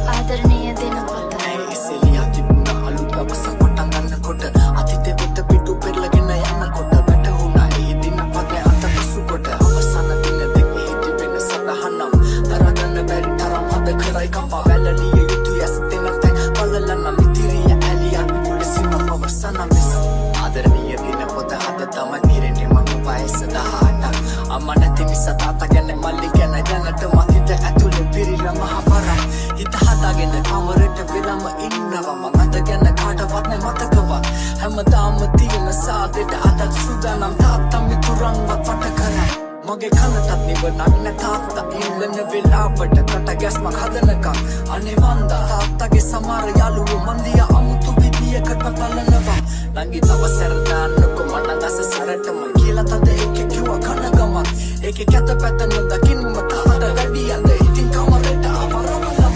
ආදරණීය දිනපොත ඉස්සෙලියා තිබුණ අලුත් අවසන් පටන් ගන්නකොට අතීතෙ වෙත පිටු පෙරලගෙන යනකොට වැටහුණා ඒ දිනපොතේ අතපසු කොට අවසන් දින දෙකේ තිබෙන සඳහනම් දරගන්න බැරි තරම් හද කරයි කම්පා වැළලිය යුතු යස් දෙනතෙන් බලලන්න මිතිරිය ඇලියන් පුලිසින අවසන් මිස් ආදරණීය දිනපොත හද තමයි ඉරෙන්නේ මම වයස 18ක් අම්මා නැති නිසා තාත්තා ගැන මල්ලි ගැන දැනට මතිත ඇතුලේ පිරිලා මහ පරක් හිත හදාගෙන කමරට වෙලම ඉන්නවා මම අත ගැන කාටවත් නැ මතකවත් හැමදාම තියෙන සාදෙට අදත් සුදානම් තාත්තා මිතුරන්වත් වට කරා මගේ කනටත් නිවනක් නැ තාත්තා ඉල්ලන වෙලාවට කට ගැස්මක් හදනකම් අනේ වන්දා තාත්තගේ සමහර යාළුවෝ මන්දිය අමුතු විදියකට බලනවා ළඟි තව සැරදාන්නකො මනගස සැරටම කියලා තද එක කිව්වා කන ගමන් ඒකේ කැත පැත නොදකින්ම තාත්ත වැඩි යද ඉතින් කමරට අවරමලම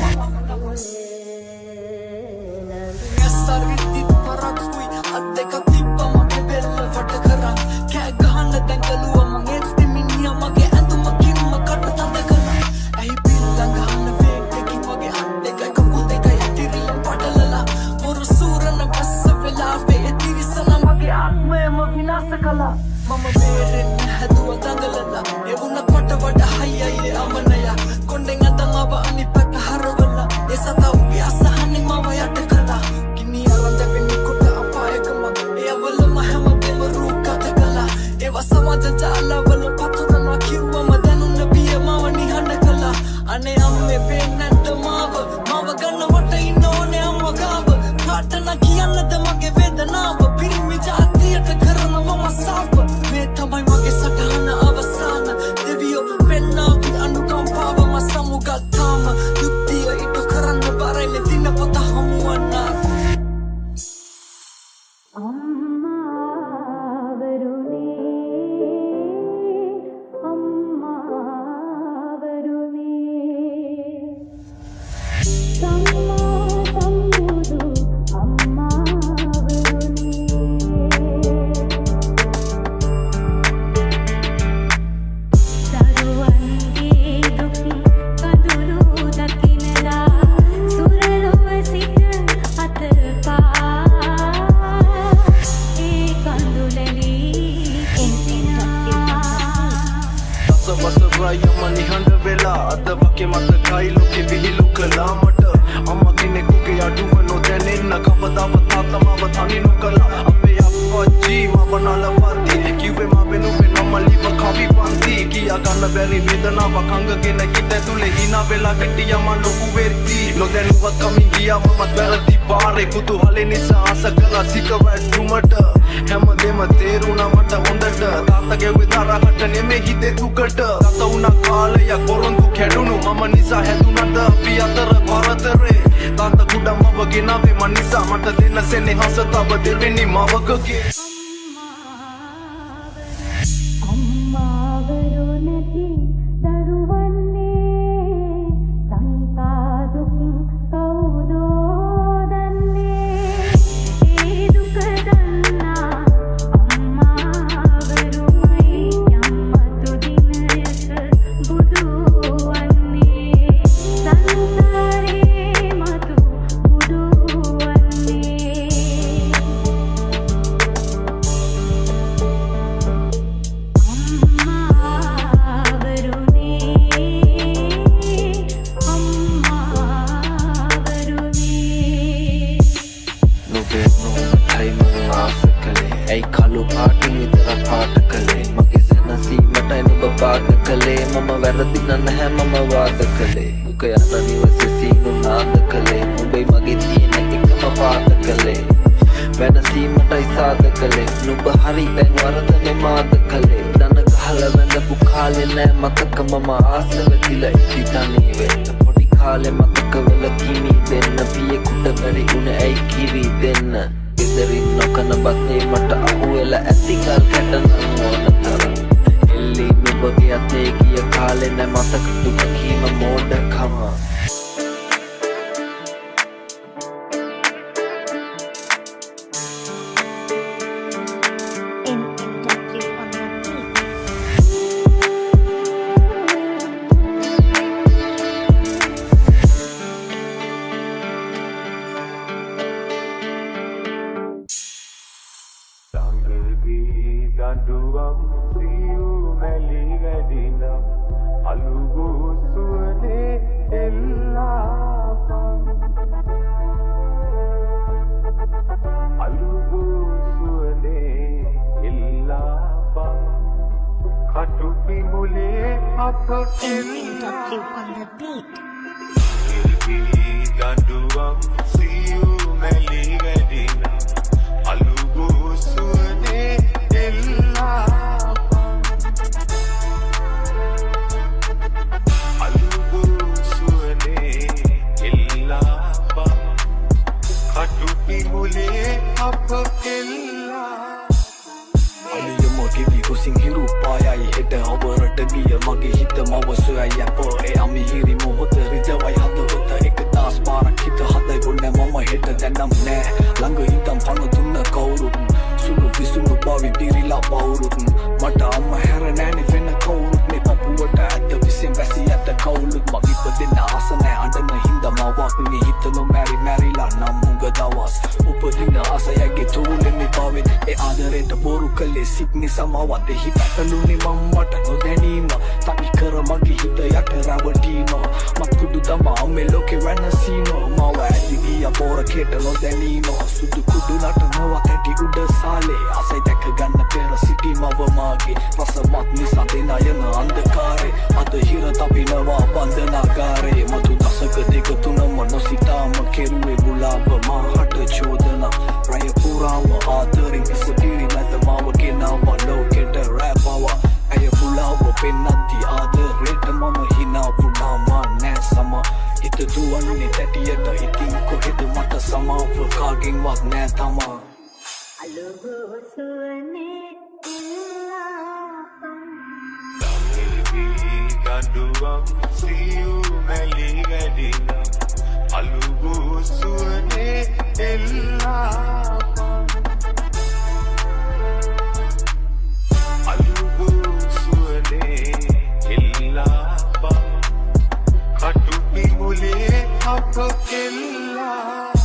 සරිදිත් පරක්කුයි අත් දෙක තිබ්බම බෙල්ල වට කරා කෑ ගහන්න දැන් ගලුවා මං එත්ති මිනිහා මගේ ඇඳුම කිම්ම කට තද කළා ඇයි පිල්ලං ගහන්න වේග් දෙකින් වගේ අත් දෙක කකුල් දෙක යටිරිය පටලලා මොරු සූරන බස්ස වෙලා වේ තිරිසන මගේ ආත්මයම විනාශ කළා මම බේරෙන්න හැදුවා දඟලලා ඒ වුණත් මට වඩා හයියයි අමනය කොණ්ඩෙන් අතන් ආව අනිත් පැත්ත හරවලා ඒ සතවගේ අසහනේ මම යට කළා ගිනි අරන් දෙවෙනි කොට අපායකම එයවලම හැමදේම රූකත කළා ඒවා සමාජ ජාලවල පතුරනවා කිව්වම දැනුන්න බිය මව නිහඬ කළා අනේ අම්මේ පේන්නත් මාව ගන්න මට ඉන්න ඕනේ අම්ම ගාව කාටන කියන්නද මගේ වේදනාව පිරිමි ජාතියට කරනවා මසාව මේ තමයි මගේ සටහන අවසාන දෙවියෝ පෙන්නාවි අනුකම්පාව මසමුගත්තාම යුක්තිය ඉටු කරන්න බරයිනේ දිනපොත හමුවන්න යම නිහඬ වෙලා අද වගේ මතකයි ලෝකෙ විහිළු කළා මට අම්මා කෙනෙකුගේ අඩුව නොදැනෙන්න කවදාවත් තාත්තමව තනි නොකළා අපේ අප්පච්චි මව නලවති කිව්වේ මම වෙනුවෙන් අම්මලිව කවි පන්ති කියා ගන්න බැරි වේදනාවක් අංගගෙන හිත ඇතුලේ hina වෙලා ගැටියා මම ලොකු වෙර්ති නොදැනුවත් කමින් ගියා මමත් වැරදි පාරේ කුතුහලේ නිසා ආස කළා සික වැටුමට හැමදේම තේරුණා මට හොඳට තාත්තගේ විතරකට නෙමෙයි හිතේ දුකට ගත වුණා කාලයක් පොරොන්දු කැඩුණු මම නිසා හැදුනට අපි අතර පරතරේ තාත්තා කුඩම්මව ගෙනාවේ මන් නිසා මට දෙන්න සෙනෙහස තව දෙවෙනි මවකගේ Ay kalu පාටින් විතර පාට කළේ මගේ සැනසීමටයි නුඹ පාට කළේ මම වැරදින නැහැ මම වාද කළේ දුක යන නිවසේ සීනු නාද කළේ නුඹයි මගේ තියෙන එකම පාට කළේ වෙනසීමටයි සාද කළේ නුඹ හරි දැන් වරදනේ මාද කළේ දන ගහලා වැඳපු කාලේ නෑ මතක මම ආස වෙතිලා ඉති තනි වෙන්න පොඩි කාලේ මතක වල කිමි දෙන්න පියෙකුට බැරි උනේ ඇයි කිරි දෙන්න ගෙදරින් නොකන බතේ මට අහුවෙලා ඇති කල් කැටනම් ඕන තරම් එල්ලි නුඹගේ අතේ ගිය කාලේ නැ මතක දුක කීම මෝඩකම ගඩුවම් සියු මැලි වැඩිනම් අලුගු සුවනේ එල්ලාපන් අලුගු සුවනේ එල්ලාපන් කටුපි මුලේ අප NNW on the beat. ගඩුවම් සියු මැලි වැඩිනම් අලුගු සුවනේ එල්ලාපන් අලුගු සුවනේ එල්ලාපන් කටුපි මුලේ අප එල්ලා අලිය මගේ විකුසින් හිරු පායයි හෙට අවරට ගිය මගේ හිත මව සොයයි අප ඒ අමිහිරි මොහොත රිදවයි හදවත එක දාස් පාරක් හිත හදයි බොන්න මම හෙට දැනම් නෑ ළඟ හිතම් පණ දුන්න කවුරුත් සුළු විසුණු බවි පිරිලා බවුරුත් මට අම්ම හැර නෑනේ වෙන කවුරුත් මේ පපුවට ඇත්ත විසින් වැසි ඇත කවුලුත් මම ඉපදෙන්න ආස නෑ අඬන හින්දා මවක් මේ හිත නොමැරි මැරිලා නම් මුග දවස් උපදින ආසයගේ තුරුලෙ මේ බවෙන් ඒ ආදරයට බොරු කළේ සිත් නිසා මවත් එහි පැටලුනේ මම මට නොදැනීම තනි කර මගේ හිත යට රැවටීම මත් කුඩු තමා මේ ලෝකේ වෙනසීම මව ඇති ගිය පොර කෙට නොදැනීම සුදු කුඩු නටනවා කැටි උඩ සාලේ ආසයි දැක ගන්න පෙර සිටි මව මාගේ රසමත් නිසා දෙන යන අන්ධකාරේ අද හිර තපිනවා බන්ධනාගාරේ මතු දසක දෙක තුනම නොසිතාම කෙරුවේ බුලාව මහට චෝදනා රය පුරාම ආදරෙන් ඉසපිරි නැත මාව ගෙනාව ලෝකෙට රැපව ඇය බුලාව පෙන්නද්දි ආදරේට මම හිනා වුණා මා නෑ සම හිත දුවන්නේ තැටියට ඉතින් කොහෙද මට සමාව කාගෙන්වත් නෑ තමා අලුගු සුවනේ එල්ලාපන් ගඩුවම් සියු මැලි වැඩිනම් අලුගු සුවනේ එල්ලාපන් අලුගු සුවනේ එල්ලාපන් කටුපි මුලේ අප එල්ලාපන්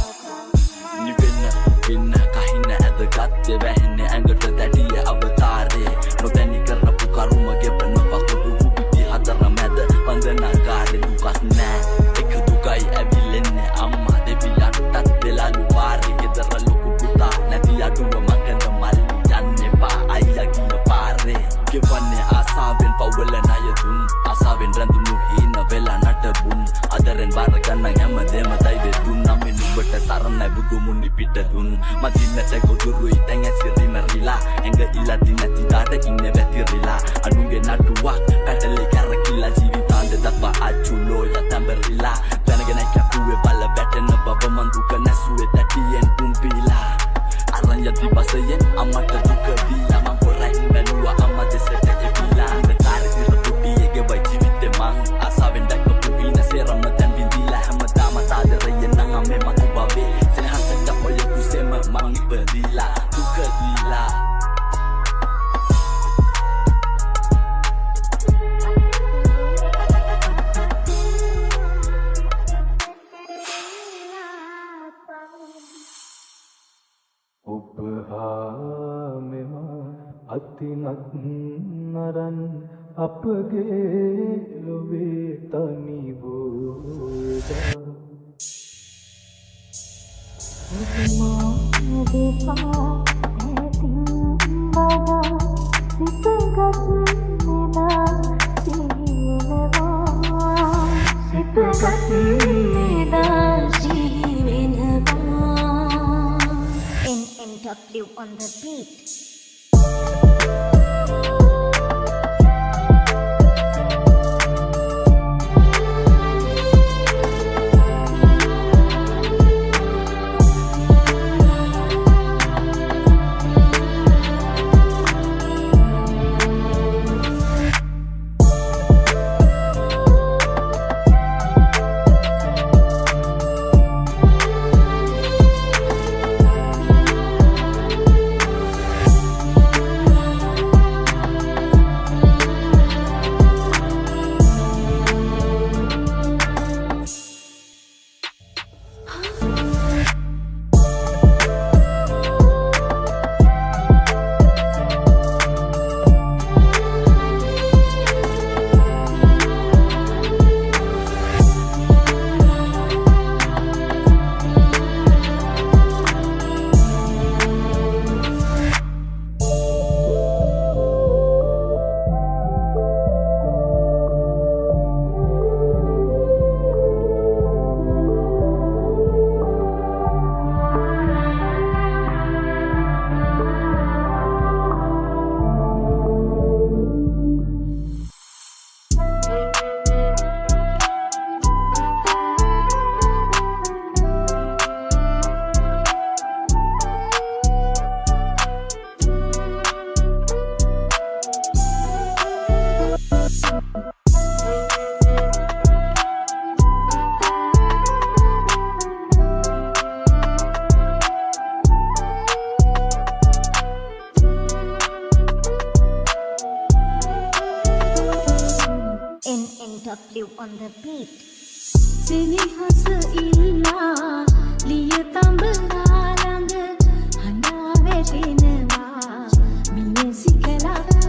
වෙන්න කහින්න ඇදගත්තේ වැහෙන්නේ ඇඟට දැඩිය අවතාරේ නොදැනි කරපු කරුම ගෙවන පකුඩු වුබිටි හතර මැද වන්දනාකාරේ දුකක් නෑ එක දුකයි ඇවිලෙන්නේ අම්මා දෙවියන්ටත් වෙලාලු වාරේ ගෙදර ලොකු පුතා නැති අඩුව මකන මල්ලි යන්න එපා අයියා ගිය පාරේ ගෙවන්නේ ආසාවෙන් පවුල ණය දුන් ආසාවෙන් රැඳුණු හීන වෙලා නටබුන් අදරෙන් බාර ගන්න හැමදේම දෛවය දුන් නමින් උඹට සරණයි බුදු මුනි පිට දුන් මදින්නට ගොදුරුයි තැන් ඇසිරි මැරිලා ඇඟ ඉලදි නැති දාට ඉන්නේ වැතිරිලා අනුගේ නටුවක් පැටලේ කැරකිලා ජීවිතාන්ත දක්වා අච්චුලෝ යතඹරිලා දැනගෙන කැපුවේ බල වැටෙන බබ මන් දුක නැසුවේ තැටියෙන් පුම්පිලා අරන් යති බසයෙන් අම්මට දුක දීලා මං පොරයින් බැලුවා අම්මා දෙසට එපිලා අන්ධකාරේ සිර පුටියේ වයි ජීවිතේ මං ආසාවෙන් දැකපු ඉන සේරම දැන් බින්දිලා හැමදාම සාදරයෙන් නම් අම්මේ මතු බබේ සෙනහසට ඔය කුසෙම මං ඉපදිලා දුක දීලා ඔබ හා මෙම අතිනත් නරන් අපගේ ලොවේ තනි වූදා NNW on the beat. W on the beat. Senihas illa liya tambara lang handa verenewa miye sikalawa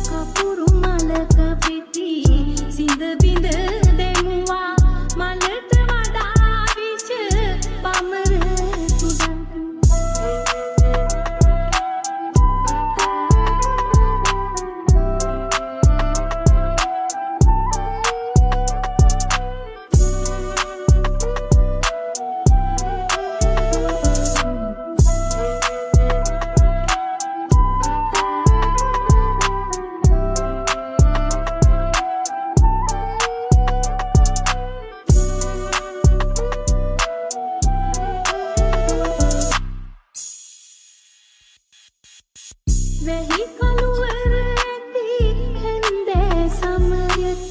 kapuru malaka piti sinda binda demuwa malata wada vich pamara tudan Vehi kaluwara ඇති හෙන්දේ සමයක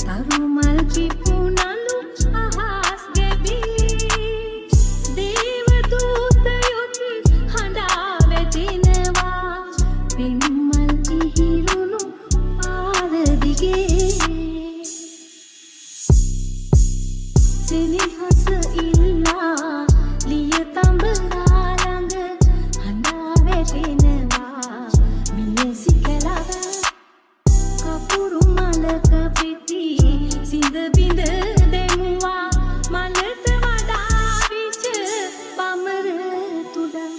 තරුමල් කිපුනලු අහස් ගැබී දේවදූතයොත් හඬා වැටෙනවා පින්මල් ඉහිලුණු පාර දිගේ සෙනෙහස ඉල්ලා ලිය තඹලා ළඟ හඬා වැටෙනවා මිය සිකලව කපුරු මලක පිටි සිඳ බිඳ දෙමුවා මලට වඩා විච බමර තුඩම්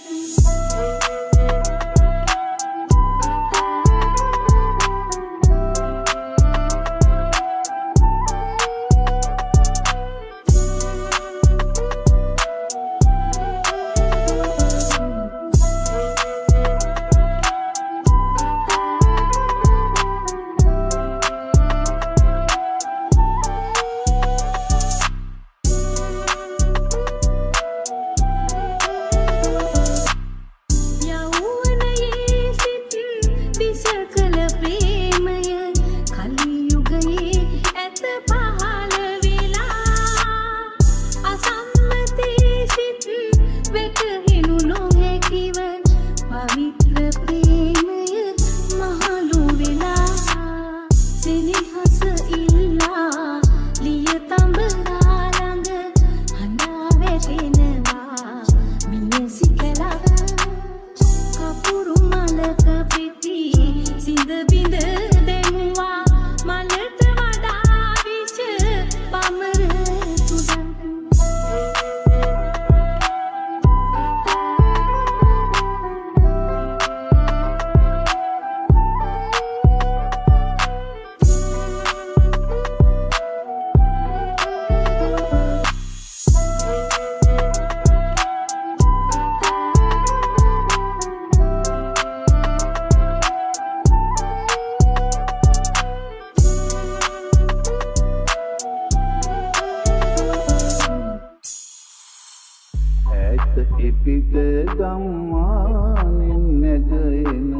එපිට ගම්මානෙන් නැගෙන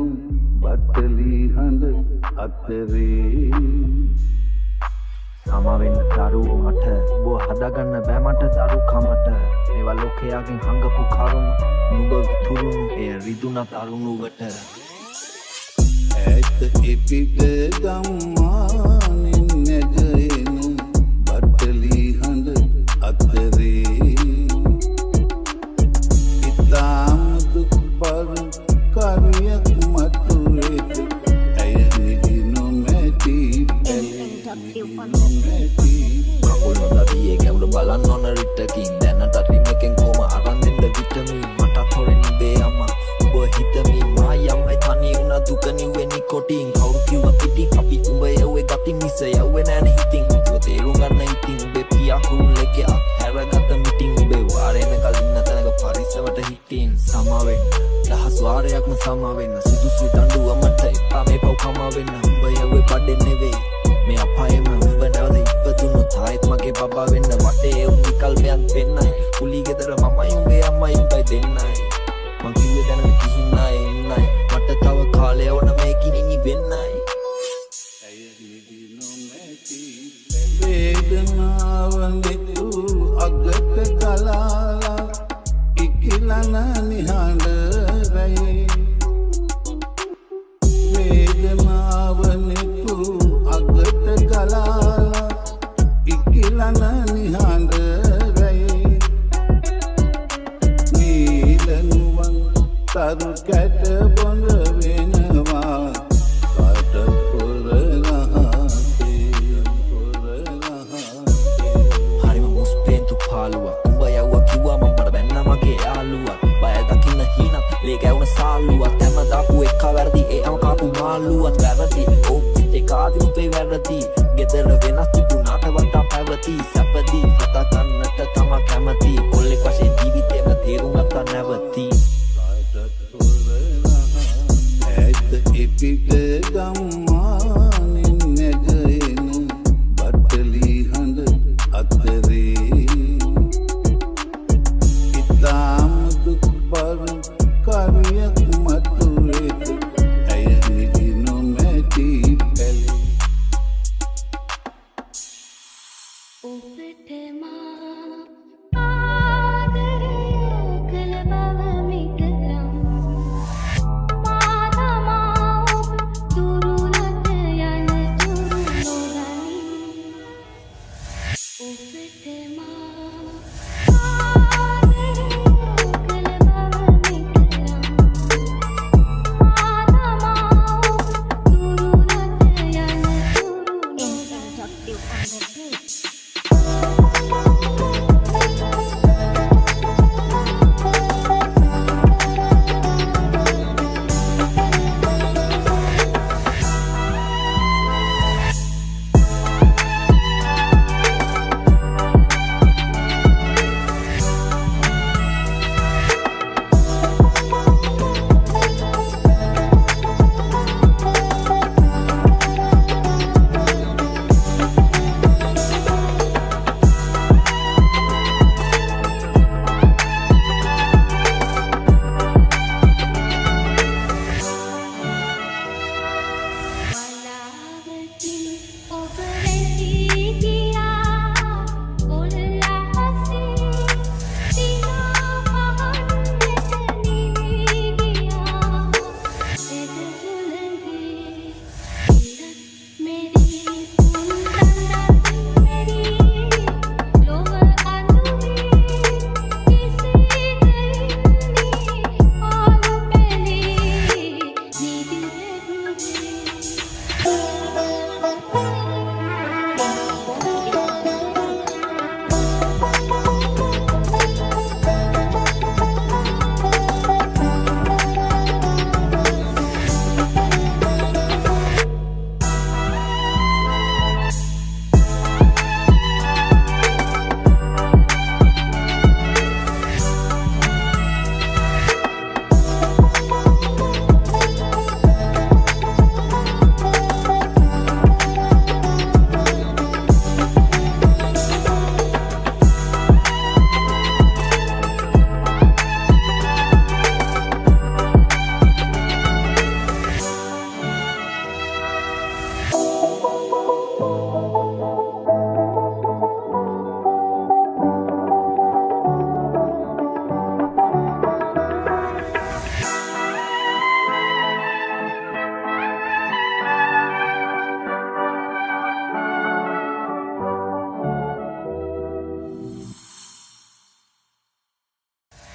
බටලි හඬ අතරේ සමාවෙන්න දරුවෝ මට බෝ හදාගන්න බෑ මට දරු කමට මේවා ලෝකයාගෙන් හංගපු කරුණු නුඹ විතුරුණු එය රිදුනත් අරුණුවට ඈත එපිට ගම්මානෙන් නැගෙන බටලි හඬ අතරේ කකුල් නොදතියේ ගැවුල බලන්න ඕන රිට්ටකින් දැනට රිමකෙන් කොම අරන් දෙන්න විටමින් මටත් හොරෙන් බේ අම්මා ඔබ හිතමින් මායම්මයි තනි වුණා දුක නිවෙනි කොටින් කවුරු කිව්වා පිටින් අපි උඹ යව්වේ ගතින් මිස යව්වේ නෑනේ හිතින් ඔබ තේරුම් ගන්න හිතින් ඔබේ පියා කුරුල්ලෙක්ගේ අත් හැරගත්ත මිටින් ඔබේ වාරේන කලින් නැතනක පරිස්සමට හිටින් සමාවෙන්න දහස් වාරයක්ම සමාවෙන්න සුදුසු දඬුවමට එපා මේ පව් කමා වෙන්න උඹ යව්වේ බඩේ නෙවෙයි මේ අපායෙම උඹ නැවත ඉපදුණොත් ආයෙත් මගේ බබා වෙන්න වටේ උන්දි කල්පයක් වෙන්නයි කුලී ගෙදර මමයි උඹේ අම්මයි උඹයි දෙන්නයි මං කිව්වේ දැනග කිහින්නයි එන්නයි මට තව කාලය ඕන මේ කිරිනි වෙන්නයි වේදනාව නිතු අගට කලාලා ඉකිලන නිහඬ රැයේ වේදනාව නිතු අගට කලාලා ඉක්කිලන නිහඬ රැයේ නීලනුවන් තරු කැට බොඳ වෙනවා කට හරිම මුස්පේන්තු පාලුවක් උඹ යව්වා කිව්වා මම මට බැන්න මගේ යාළුවා බය දකින්න හීනක් ලේ ගැවුන සාල්ලුවක් හැම දාපු එක වැරදි ඒම කාපු මාළුවත් වැරදි ඕපිට කාදි උපේ වැරදි ගෙදර වෙනස් තිබුණාට වටා පැවති සැපදී කතා ගන්නට තම කැමති කොල්ලෙක් වශයෙන් ජීවිතේම තේරුම් ගත්තා නැවති ඇත එපිට ගම්මානින් නැගෙන බටලි හඬ අතරේ ඉතාම දුක්බර කවියක් මතුවේද ඇය නිදි නොමැති පැලේ ඔබට මා ආදරය කළ බව මිතරම් මා තමා ඔබ දුරුලට යන තුරු නොගනී ඔබට මා ආදරය කළ බව මිතරම් මා තමා ඔබ දුරුලට යන තුරු Introductive on the beat.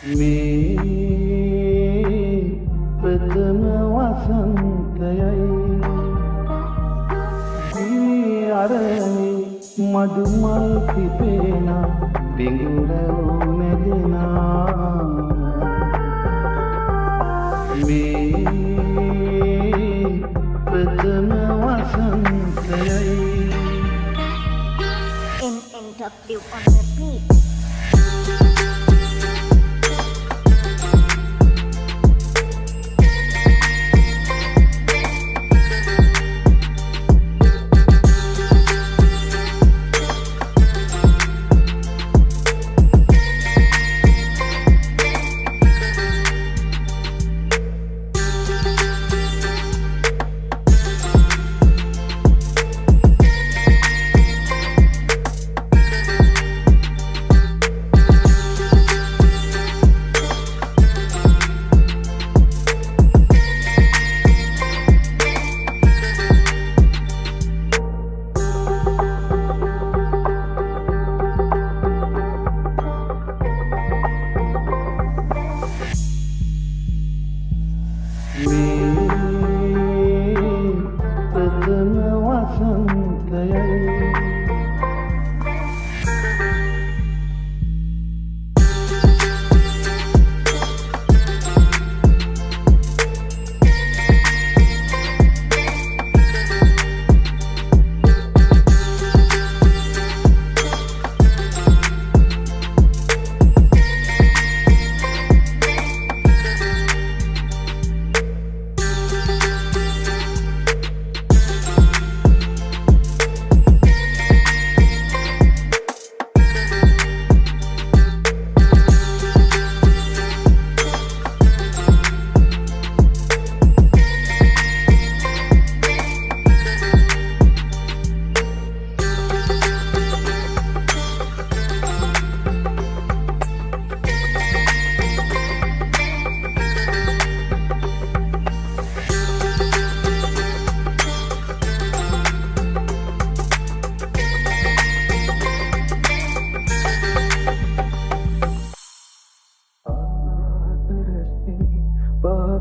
මේ ප්‍රථම වසන්තයයි දී අරණි මදුමල් පිපෙන බිඟුරෝ නැගෙනා මේ ප්‍රථම වසන්තයයි Introductive on the beat.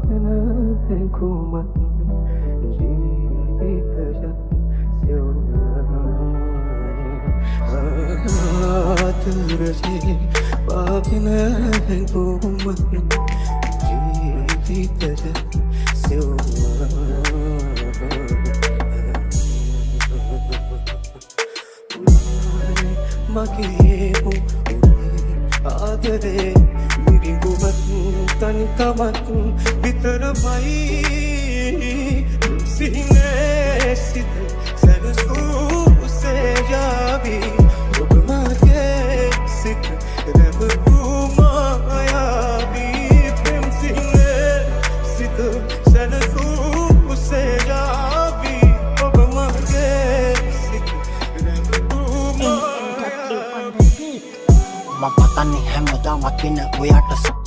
පාගෙන හැඟුමක් ජීවිතයක් ආදරේ පාගෙන හැඟුමක් ජීවිතයක් මගේ ආදරේ මිරිඟුවක් තනිකමක් විතරමයි සිහිනේ සිත සැනසූ සේයාවි ඔබ මගේ සිත රැවටූ මායාවි ප්‍රේම සිහිනේ සිත සැනසූ සේයාවි ඔබ මගේ සිත රැවටූ මායාවි මම පතන්නේ හැමදාමත් වෙන ඔයාට